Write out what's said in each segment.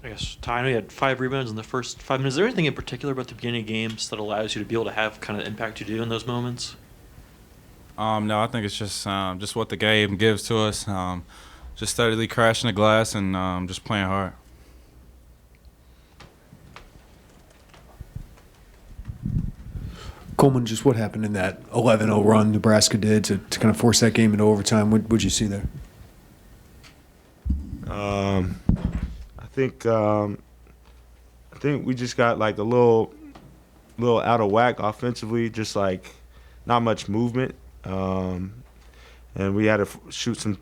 I guess, Ty, I know you had 5 rebounds in the first 5 minutes. Is there anything in particular about the beginning of games that allows you to be able to have kind of the impact you do in those moments? No, I think it's just what the game gives to us. Just steadily crashing the glass and just playing hard. Coleman, just what happened in that 11-0 run Nebraska did to kind of force that game into overtime? What'd you see there? I think we just got like a little out of whack offensively, just like not much movement, and we had to shoot some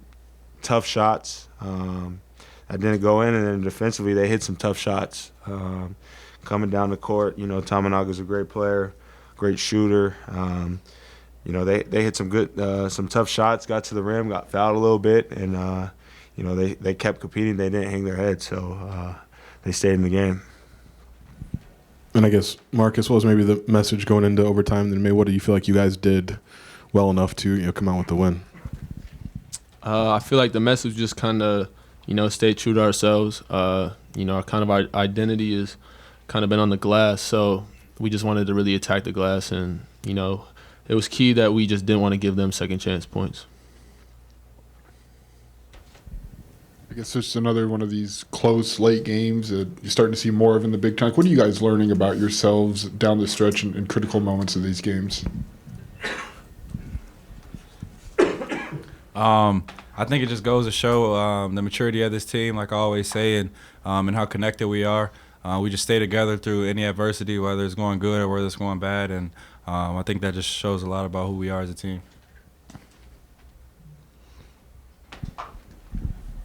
tough shots that didn't go in, and then defensively they hit some tough shots coming down the court. You know, Tominaga's a great player, great shooter. You know, they hit some tough shots, got to the rim, got fouled a little bit, and you know, they kept competing. They didn't hang their head, so they stayed in the game. And I guess, Marcus, what was maybe the message going into overtime? Then maybe what do you feel like you guys did well enough to come out with the win? I feel like the message just kind of, stay true to ourselves. Our identity is kind of been on the glass, so we just wanted to really attack the glass, and it was key that we just didn't want to give them second chance points. I guess it's another one of these close, late games that you're starting to see more of in the Big Ten. What are you guys learning about yourselves down the stretch in critical moments of these games? I think it just goes to show the maturity of this team, like I always say, and how connected we are. We just stay together through any adversity, whether it's going good or whether it's going bad, and I think that just shows a lot about who we are as a team.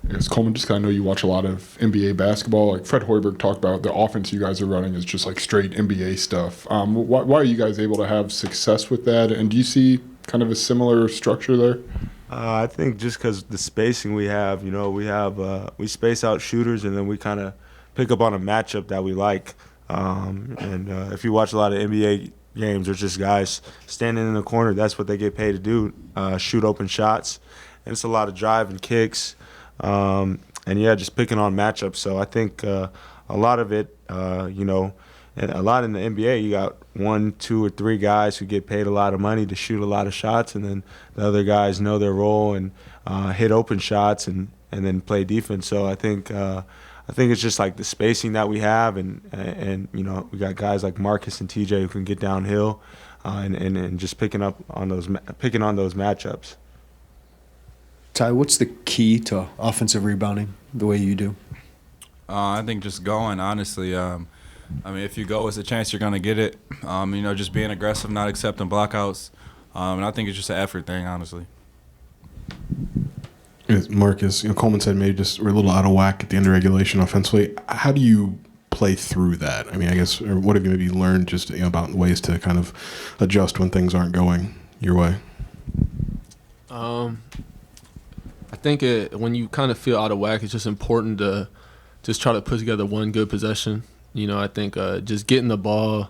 I guess, Coleman, just kind of know you watch a lot of NBA basketball. Like Fred Hoiberg talked about, the offense you guys are running is just like straight NBA stuff. Why are you guys able to have success with that? And do you see kind of a similar structure there? I think just because the spacing we have, we space out shooters and then we kind of pick up on a matchup that we like. If you watch a lot of NBA games, there's just guys standing in the corner. That's what they get paid to do, shoot open shots. And it's a lot of drive and kicks. Just picking on matchups. So I think a lot of it, and a lot in the NBA, you got 1, 2, or 3 guys who get paid a lot of money to shoot a lot of shots, and then the other guys know their role and hit open shots and then play defense. So I think it's just like the spacing that we have, and we got guys like Marcus and TJ who can get downhill, and just picking on those matchups. Ty, what's the key to offensive rebounding the way you do? I think just going, honestly. If you go, it's a chance you're going to get it. Just being aggressive, not accepting blockouts. And I think it's just an effort thing, honestly. Marcus, Coleman said maybe just we're a little out of whack at the end of regulation offensively. How do you play through that? I guess, or what have you maybe learned just about ways to kind of adjust when things aren't going your way? I think when you kind of feel out of whack, it's just important to just try to put together one good possession. I think just getting the ball,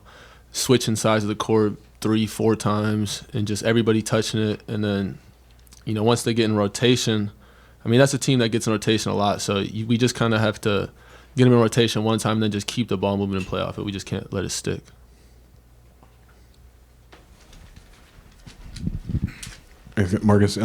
switching sides of the court 3-4 times, and just everybody touching it. And then, once they get in rotation, that's a team that gets in rotation a lot. So we just kind of have to get them in rotation one time and then just keep the ball moving and play off it. We just can't let it stick. Marcus,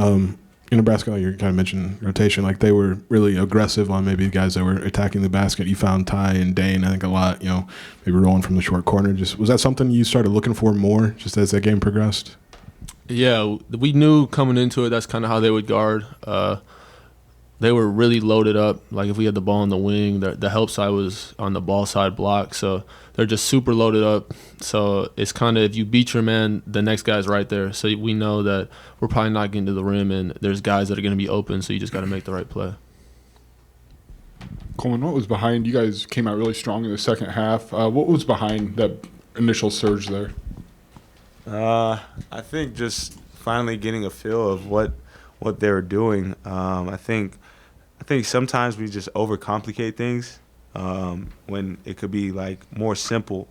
in Nebraska, you kind of mentioned rotation. Like they were really aggressive on maybe guys that were attacking the basket. You found Ty and Dane, I think, a lot. Maybe rolling from the short corner. Just was that something you started looking for more just as that game progressed? Yeah, we knew coming into it that's kind of how they would guard. They were really loaded up. Like if we had the ball on the wing, the help side was on the ball side block. So they're just super loaded up. So it's kind of if you beat your man, the next guy's right there. So we know that we're probably not getting to the rim, and there's guys that are going to be open. So you just got to make the right play. Coleman, what was behind? You guys came out really strong in the second half. What was behind that initial surge there? I think just finally getting a feel of what they were doing. I think sometimes we just overcomplicate things when it could be like more simple,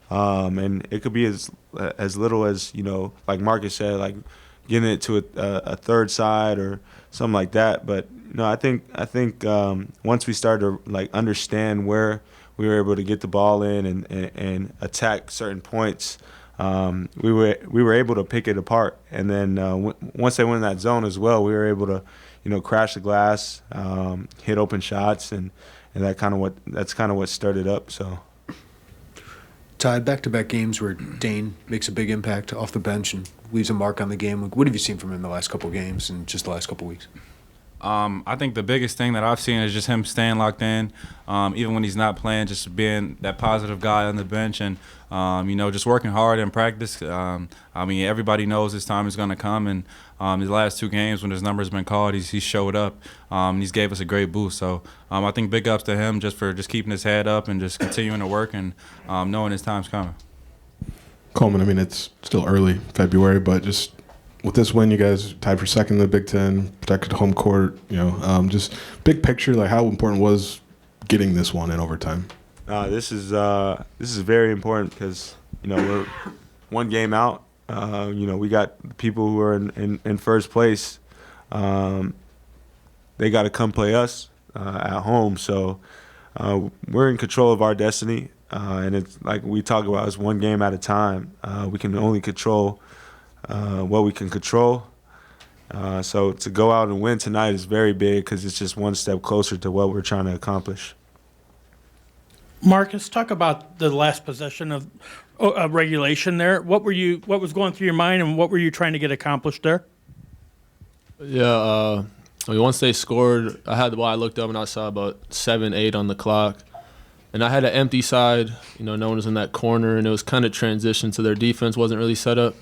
and it could be as little as like Marcus said, like getting it to a third side or something like that. But No, I think once we started to like understand where we were able to get the ball in and attack certain points, we were able to pick it apart. And then once they went in that zone as well, we were able to, crash the glass, hit open shots, and that's kind of what started up. So. Ty, back-to-back games where Dane makes a big impact off the bench and leaves a mark on the game. What have you seen from him the last couple of games and just the last couple of weeks? I think the biggest thing that I've seen is just him staying locked in, even when he's not playing, just being that positive guy on the bench and, just working hard in practice. Everybody knows his time is going to come, and his last 2 games when his number's been called, he showed up. He's gave us a great boost. So I think big ups to him just for just keeping his head up and just continuing to work and knowing his time's coming. Coleman, it's still early February, but just with this win, you guys tied for second in the Big Ten, protected home court. Just big picture, like how important was getting this one in overtime? This is very important because we're one game out. We got people who are in first place. They got to come play us at home. So we're in control of our destiny, and it's like we talk about, it's one game at a time. We can only control what we can control. So to go out and win tonight is very big because it's just one step closer to what we're trying to accomplish. Marcus, talk about the last possession of regulation there. What was going through your mind, and what were you trying to get accomplished there? Yeah, once they scored, I had the ball. I looked up and I saw about 7-8 on the clock, and I had an empty side. No one was in that corner, and it was kind of transition, so their defense wasn't really set up.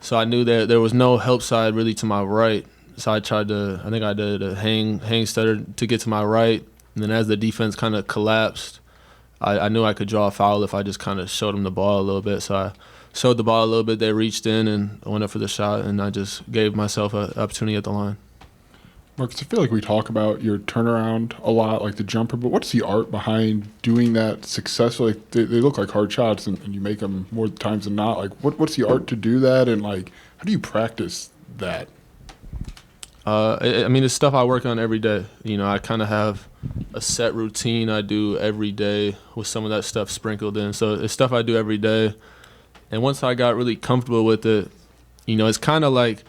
So I knew that there was no help side really to my right. So I did a hang stutter to get to my right, and then as the defense kind of collapsed, I knew I could draw a foul if I just kind of showed them the ball a little bit. So I showed the ball a little bit. They reached in and I went up for the shot, and I just gave myself an opportunity at the line. Marcus, I feel like we talk about your turnaround a lot, like the jumper, but what's the art behind doing that successfully? They look like hard shots, and you make them more times than not. Like, what's the art to do that, and like, how do you practice that? It's stuff I work on every day. I kind of have a set routine I do every day with some of that stuff sprinkled in. So it's stuff I do every day. And once I got really comfortable with it, it's kind of like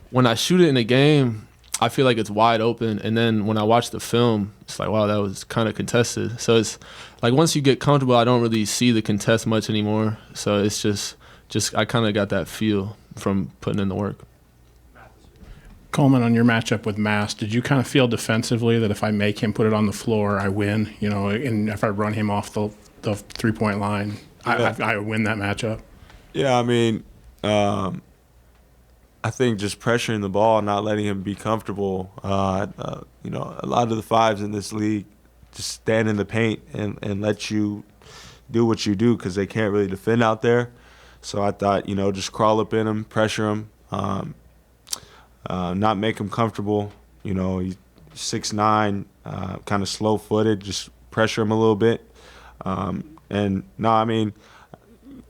when I shoot it in a game, I feel like it's wide open. And then when I watch the film, it's like, wow, that was kind of contested. So it's like once you get comfortable, I don't really see the contest much anymore. So it's just I kind of got that feel from putting in the work. Coleman, on your matchup with Mass, did you kind of feel defensively that if I make him put it on the floor, I win? And if I run him off the 3-point line, I win that matchup? Yeah, I think just pressuring the ball, not letting him be comfortable. A lot of the fives in this league just stand in the paint and let you do what you do because they can't really defend out there. So I thought, just crawl up in him, pressure him. Not make him comfortable. He's 6'9", kind of slow-footed. Just pressure him a little bit.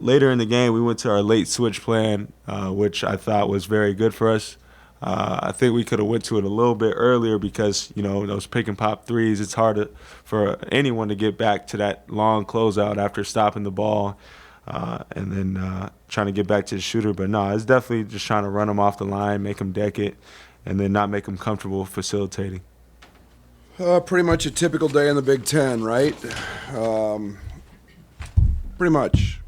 Later in the game, we went to our late switch plan, which I thought was very good for us. I think we could have went to it a little bit earlier because, those pick and pop threes, it's hard for anyone to get back to that long closeout after stopping the ball. And then trying to get back to the shooter. But no, it's definitely just trying to run them off the line, make them deck it, and then not make them comfortable facilitating. Pretty much a typical day in the Big Ten, right? Pretty much.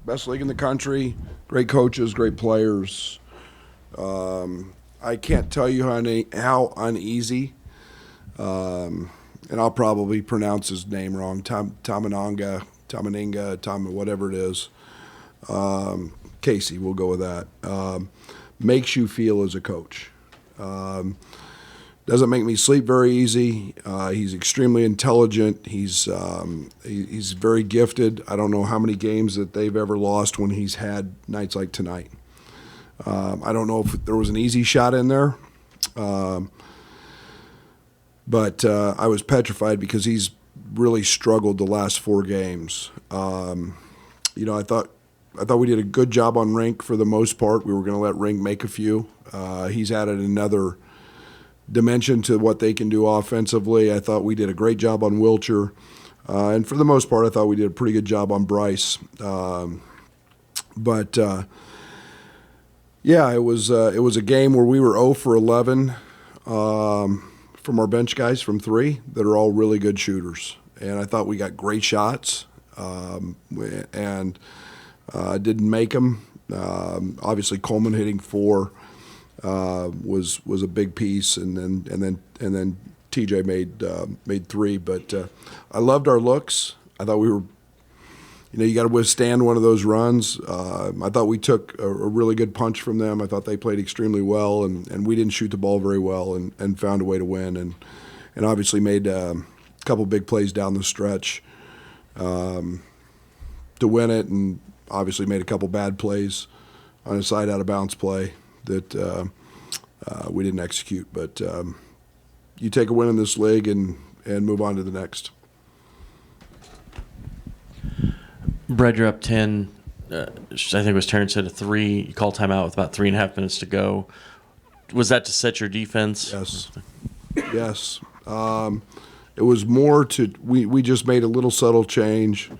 Best league in the country, great coaches, great players. I can't tell you how uneasy, and I'll probably pronounce his name wrong, Tomaninga, whatever it is. Casey, we'll go with that. Makes you feel as a coach. Doesn't make me sleep very easy. He's extremely intelligent. He's very gifted. I don't know how many games that they've ever lost when he's had nights like tonight. I don't know if there was an easy shot in there. But I was petrified because he's really struggled the last 4 games. I thought we did a good job on Rink for the most part. We were going to let Rink make a few. He's added another dimension to what they can do offensively. I thought we did a great job on Wilcher. And for the most part, I thought we did a pretty good job on Bryce. Yeah, it was a game where we were 0 for 11 from our bench guys from 3 that are all really good shooters. And I thought we got great shots and didn't make them. Obviously, Coleman hitting 4 was a big piece, and then TJ made 3. But I loved our looks. I thought we were. You got to withstand one of those runs. I thought we took a really good punch from them. I thought they played extremely well, and we didn't shoot the ball very well and found a way to win. And obviously made a couple big plays down the stretch to win it, and obviously made a couple bad plays on a side out-of-bounds play that we didn't execute. But you take a win in this league and move on to the next. Brad, you're up 10. I think it was Terrence hit a 3. You called timeout with about 3.5 minutes to go. Was that to set your defense? Yes. Yes. It was more to we just made a little subtle change.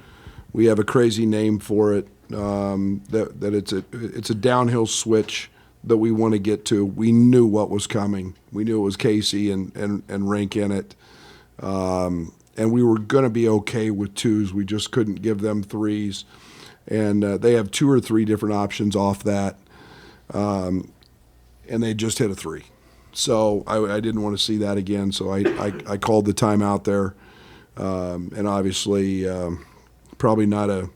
We have a crazy name for it. That it's a downhill switch that we want to get to. We knew what was coming. We knew it was Casey and Rink in it. And we were going to be okay with 2s. We just couldn't give them 3s. And they have 2 or 3 different options off that. And they just hit a 3. So I didn't want to see that again. So I called the timeout there. And obviously probably not a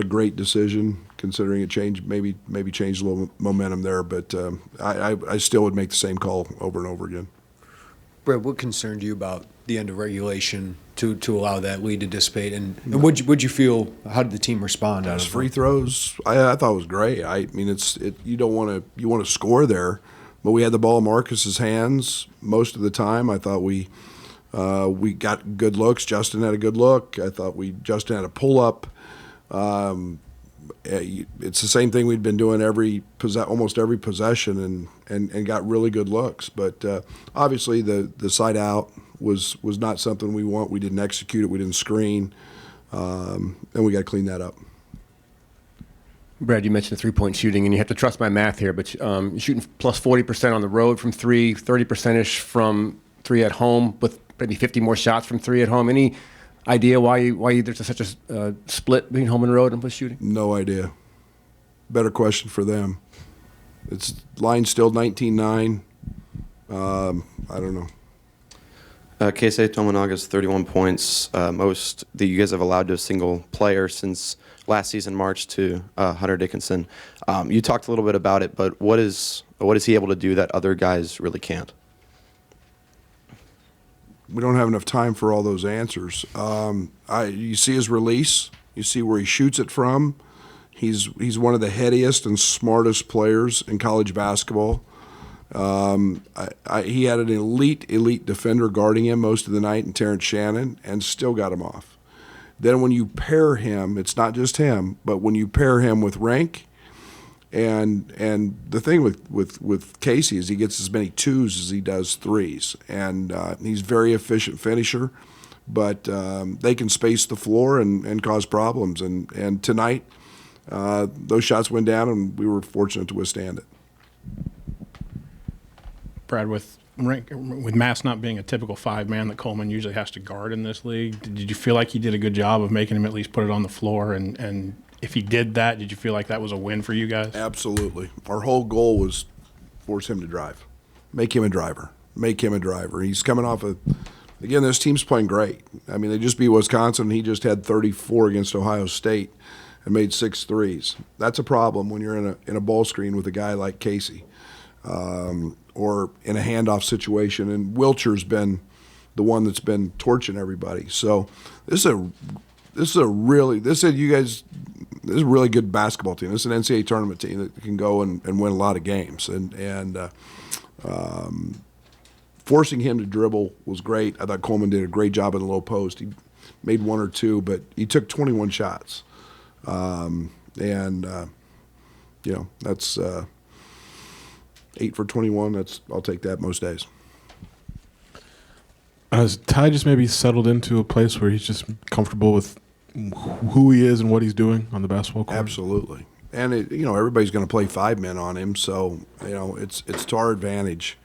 great decision considering it changed, maybe changed a little momentum there. But I still would make the same call over and over again. Brett, what concerned you about the end of regulation to allow that lead to dissipate? And what'd you feel? How did the team respond out of free throws? I thought it was great. I mean, you want to score there, but we had the ball in Marcus's hands most of the time. I thought we got good looks. Justin had a good look. I thought Justin had a pull up. It's the same thing we'd been doing almost every possession and got really good looks. But obviously the side out was not something we want. We didn't execute it. We didn't screen. And we got to clean that up. Brad, you mentioned the 3-point shooting, and you have to trust my math here, but you're shooting plus 40% on the road from 3, 30%-ish from 3 at home, with maybe 50 more shots from 3 at home. Any idea why there's such a split between home and road and with shooting? No idea. Better question for them. It's line still 19-9. I don't know. Keisei Tomonaga's 31 points, most that you guys have allowed to a single player since last season, March, to Hunter Dickinson. You talked a little bit about it, but what is he able to do that other guys really can't? We don't have enough time for all those answers. You see his release. You see where he shoots it from. He's one of the headiest and smartest players in college basketball. He had an elite defender guarding him most of the night in Terrence Shannon and still got him off. Then when you pair him, it's not just him, but when you pair him with Rank, and the thing with Casey is he gets as many 2s as he does 3s, and he's a very efficient finisher, but they can space the floor and cause problems. And tonight, those shots went down, and we were fortunate to withstand it. Brad, with Mass not being a typical 5-man that Coleman usually has to guard in this league, did you feel like he did a good job of making him at least put it on the floor? And if he did that, did you feel like that was a win for you guys? Absolutely. Our whole goal was force him to drive. Make him a driver. He's coming off again, this team's playing great. I mean, they just beat Wisconsin, and he just had 34 against Ohio State and made 6 threes. That's a problem when you're in a ball screen with a guy like Casey. Or in a handoff situation, and Wilcher's been the one that's been torching everybody. So this is a really good basketball team. This is an NCAA tournament team that can go and win a lot of games. And forcing him to dribble was great. I thought Coleman did a great job in the low post. He made 1 or 2, but he took 21 shots. That's 8 for 21. I'll take that most days. Has Ty just maybe settled into a place where he's just comfortable with who he is and what he's doing on the basketball court? Absolutely. And everybody's going to play 5 men on him, so it's to our advantage.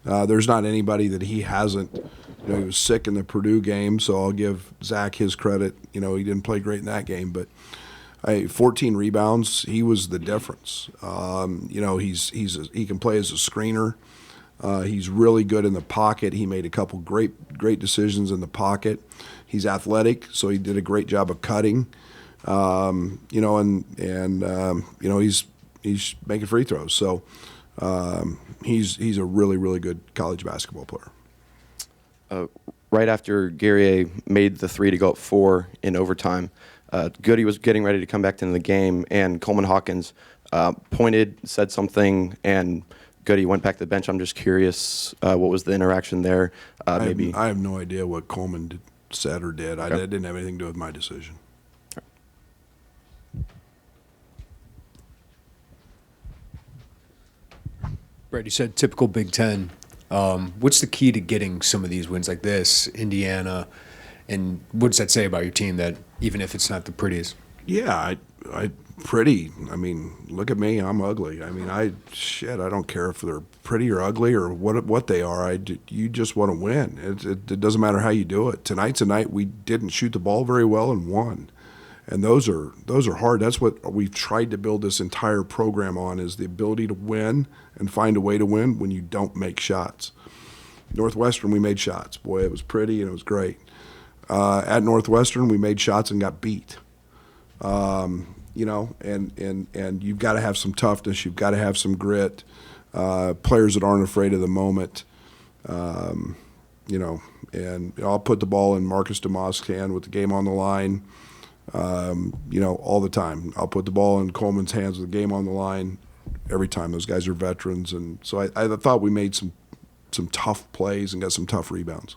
There's not anybody that he hasn't. He was sick in the Purdue game, so I'll give Zach his credit. He didn't play great in that game, but 14 rebounds. He was the difference. He can play as a screener. He's really good in the pocket. He made a couple great decisions in the pocket. He's athletic, so he did a great job of cutting. He's making free throws. So he's a really, really good college basketball player. Right after Guerrier made the 3 to go up 4 in overtime, Goody was getting ready to come back into the game, and Coleman Hawkins pointed, said something, and Goody went back to the bench. I'm just curious, what was the interaction there? I have no idea what Coleman said or did. Okay. It didn't have anything to do with my decision. Brett, you said typical Big Ten. What's the key to getting some of these wins like this, Indiana, and what does that say about your team that even if it's not the prettiest? Yeah, I pretty. I mean, look at me. I'm ugly. I mean, I don't care if they're pretty or ugly or what they are. You just want to win. It doesn't matter how you do it. Tonight's a night we didn't shoot the ball very well and won. And those are hard. That's what we've tried to build this entire program on, is the ability to win and find a way to win when you don't make shots. Northwestern, we made shots. Boy, it was pretty and it was great. At Northwestern, we made shots and got beat. And you've got to have some toughness. You've got to have some grit. Players that aren't afraid of the moment. And I'll put the ball in Marcus DeMoss's hand with the game on the line. All the time. I'll put the ball in Coleman's hands with the game on the line every time. Those guys are veterans, and so I thought we made some tough plays and got some tough rebounds.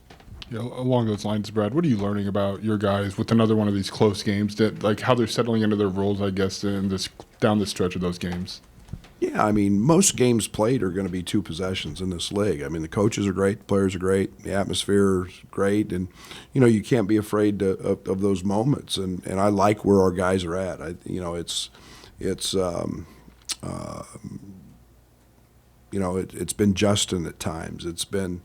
Yeah, along those lines, Brad, what are you learning about your guys with another one of these close games, that like how they're settling into their roles, I guess, down the stretch of those games? Yeah, I mean, most games played are going to be 2 possessions in this league. I mean, the coaches are great, the players are great, the atmosphere is great, and you can't be afraid of those moments. And I like where our guys are at. It's been Justin at times. It's been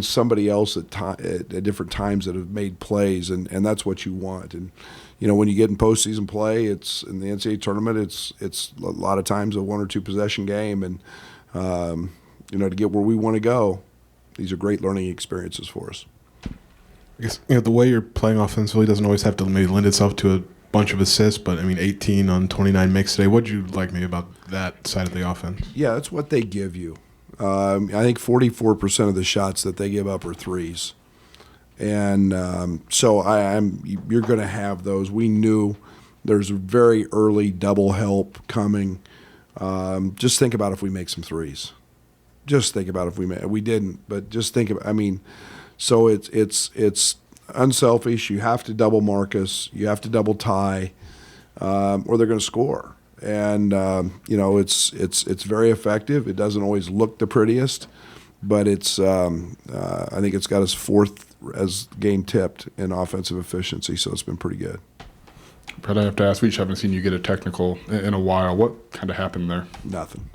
somebody else at different times that have made plays, and that's what you want. And when you get in postseason play, it's in the NCAA tournament. It's a lot of times a 1 or 2 possession game, and to get where we want to go, these are great learning experiences for us. I guess the way you're playing offensively doesn't always have to maybe lend itself to a bunch of assists, but I mean 18 on 29 makes today. What did you like maybe about that side of the offense? Yeah, that's what they give you. I think 44% of the shots that they give up are threes. And so you're going to have those. We knew there's a very early double help coming. Just think about if we make some threes. Just think about if we didn't, but just think about. I mean, so it's unselfish. You have to double Marcus. You have to double Ty, or they're going to score. And it's very effective. It doesn't always look the prettiest, but it's I think it's got us 4th as game tipped in offensive efficiency, so it's been pretty good. Brad, I have to ask, we just haven't seen you get a technical in a while. What kind of happened there? Nothing.